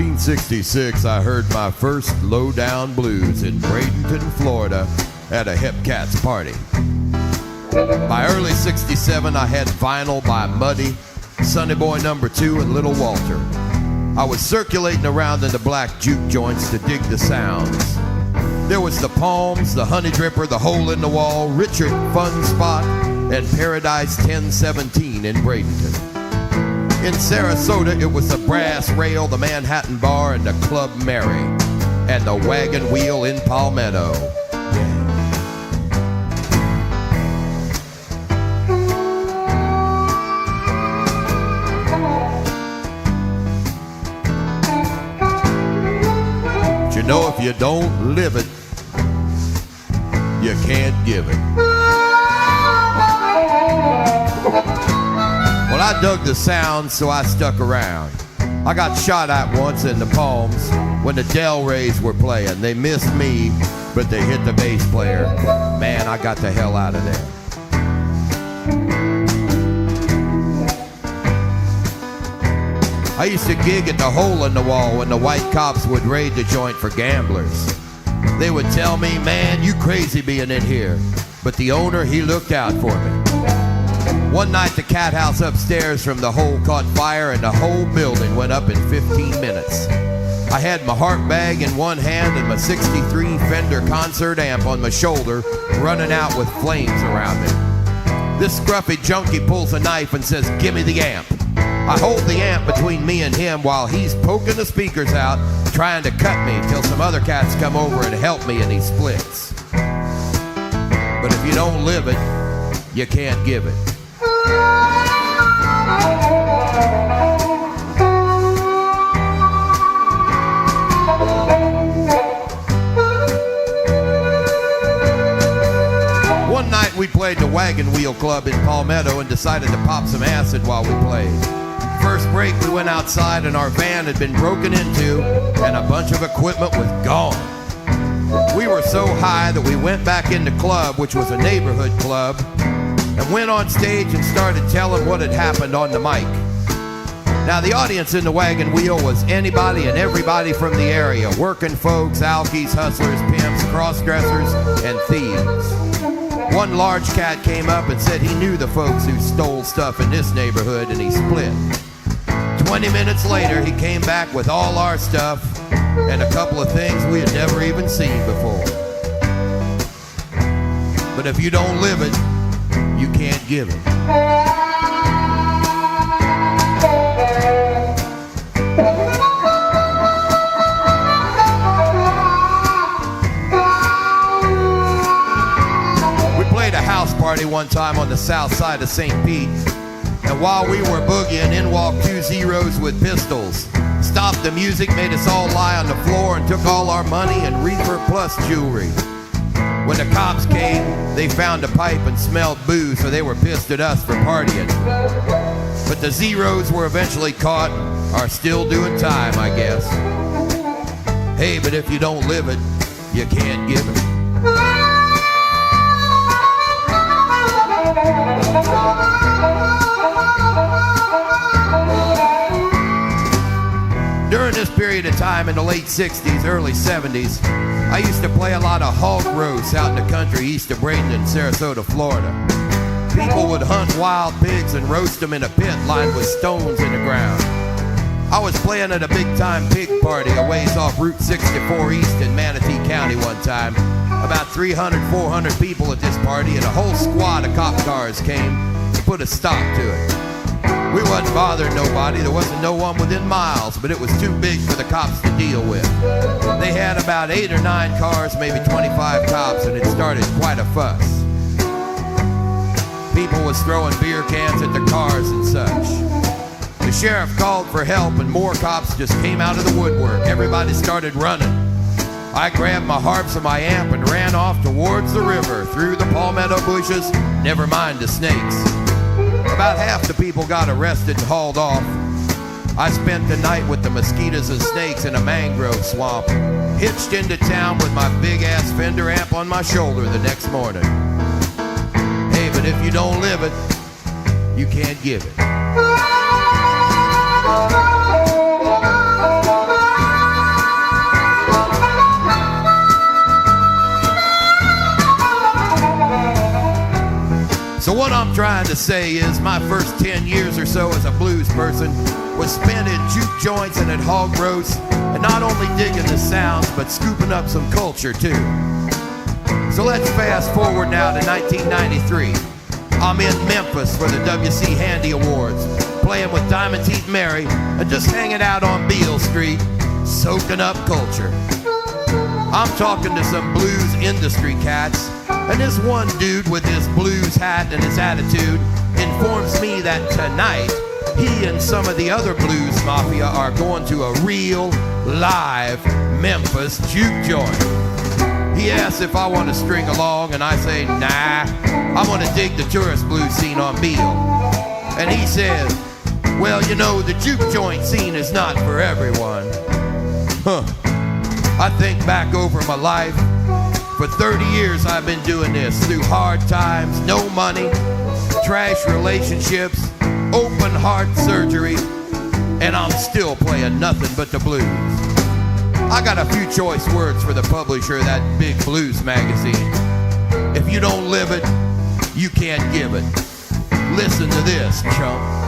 1966, I heard my first low-down blues in Bradenton, Florida at a Hip Cats party. By early 67, I had vinyl by Muddy, Sonny Boy No. 2, and Little Walter. I was circulating around in the black juke joints to dig the sounds. There was the Palms, the Honey Dripper, the Hole in the Wall, Richard Fun Spot, and Paradise 1017 in Bradenton. In Sarasota, it was the Brass Rail, the Manhattan Bar, and the Club Mary, and the Wagon Wheel in Palmetto. But you know, if you don't live it, you can't give it. Well, I dug the sound, so I stuck around. I got shot at once in the Palms when the Del Rays were playing. They missed me, but they hit the bass player. Man, I got the hell out of there. I used to gig at the Hole in the Wall when the white cops would raid the joint for gamblers. They would tell me, man, you crazy being in here. But the owner, he looked out for me. One night, the cat house upstairs from the Hole caught fire and the whole building went up in 15 minutes. I had my harp bag in one hand and my 63 Fender concert amp on my shoulder, running out with flames around me. This scruffy junkie pulls a knife and says, "Give me the amp." I hold the amp between me and him while he's poking the speakers out, trying to cut me till some other cats come over and help me and he splits. But if you don't live it, you can't give it. One night we played the Wagon Wheel Club in Palmetto and decided to pop some acid while we played. First break, we went outside and our van had been broken into and a bunch of equipment was gone. We were so high that we went back in the club, which was a neighborhood club, and went on stage and started telling what had happened on the mic. Now, the audience in the Wagon Wheel was anybody and everybody from the area, working folks, alkies, hustlers, pimps, cross-dressers, and thieves. One large cat came up and said he knew the folks who stole stuff in this neighborhood, and he split. 20 minutes later, he came back with all our stuff and a couple of things we had never even seen before. But if you don't live it, you can't give it. We played a house party one time on the south side of St. Pete, and while we were boogieing, in walked two Zeros with pistols. Stopped the music, made us all lie on the floor, and took all our money and Reefer Plus jewelry. When the cops came, they found a pipe and smelled booze, so they were pissed at us for partying. But the Zeros were eventually caught, are still doing time, I guess. Hey, but if you don't live it, you can't give it. During this period of time in the late 60s, early 70s, I used to play a lot of hog roasts out in the country east of Bradenton, Sarasota, Florida. People would hunt wild pigs and roast them in a pit lined with stones in the ground. I was playing at a big-time pig party a ways off Route 64 East in Manatee County one time. About 300, 400 people at this party, and a whole squad of cop cars came to put a stop to it. We wasn't bothering nobody. There wasn't no one within miles, but it was too big for the cops to deal with. They had about 8 or 9 cars, maybe 25 cops, and it started quite a fuss. People was throwing beer cans at the cars and such. The sheriff called for help, and more cops just came out of the woodwork. Everybody started running. I grabbed my harps and my amp and ran off towards the river, through the palmetto bushes, never mind the snakes. About half the people got arrested and hauled off. I spent the night with the mosquitoes and snakes in a mangrove swamp, hitched into town with my big-ass Fender amp on my shoulder the next morning. Hey, but if you don't live it, you can't give it. What I'm trying to say is my first 10 years or so as a blues person was spent in juke joints and at hog roasts, and not only digging the sounds, but scooping up some culture too. So let's fast forward now to 1993. I'm in Memphis for the W.C. Handy Awards, playing with Diamond Teeth Mary and just hanging out on Beale Street, soaking up culture. I'm talking to some blues industry cats, and this one dude with his blues hat and his attitude informs me that tonight he and some of the other blues mafia are going to a real, live Memphis juke joint. He asks if I want to string along, and I say, nah, I want to dig the tourist blues scene on Beale. And he says, well, you know, the juke joint scene is not for everyone. Huh. I think back over my life. For 30 years I've been doing this, through hard times, no money, trash relationships, open heart surgery, and I'm still playing nothing but the blues. I got a few choice words for the publisher of that big blues magazine. If you don't live it, you can't give it. Listen to this, chump.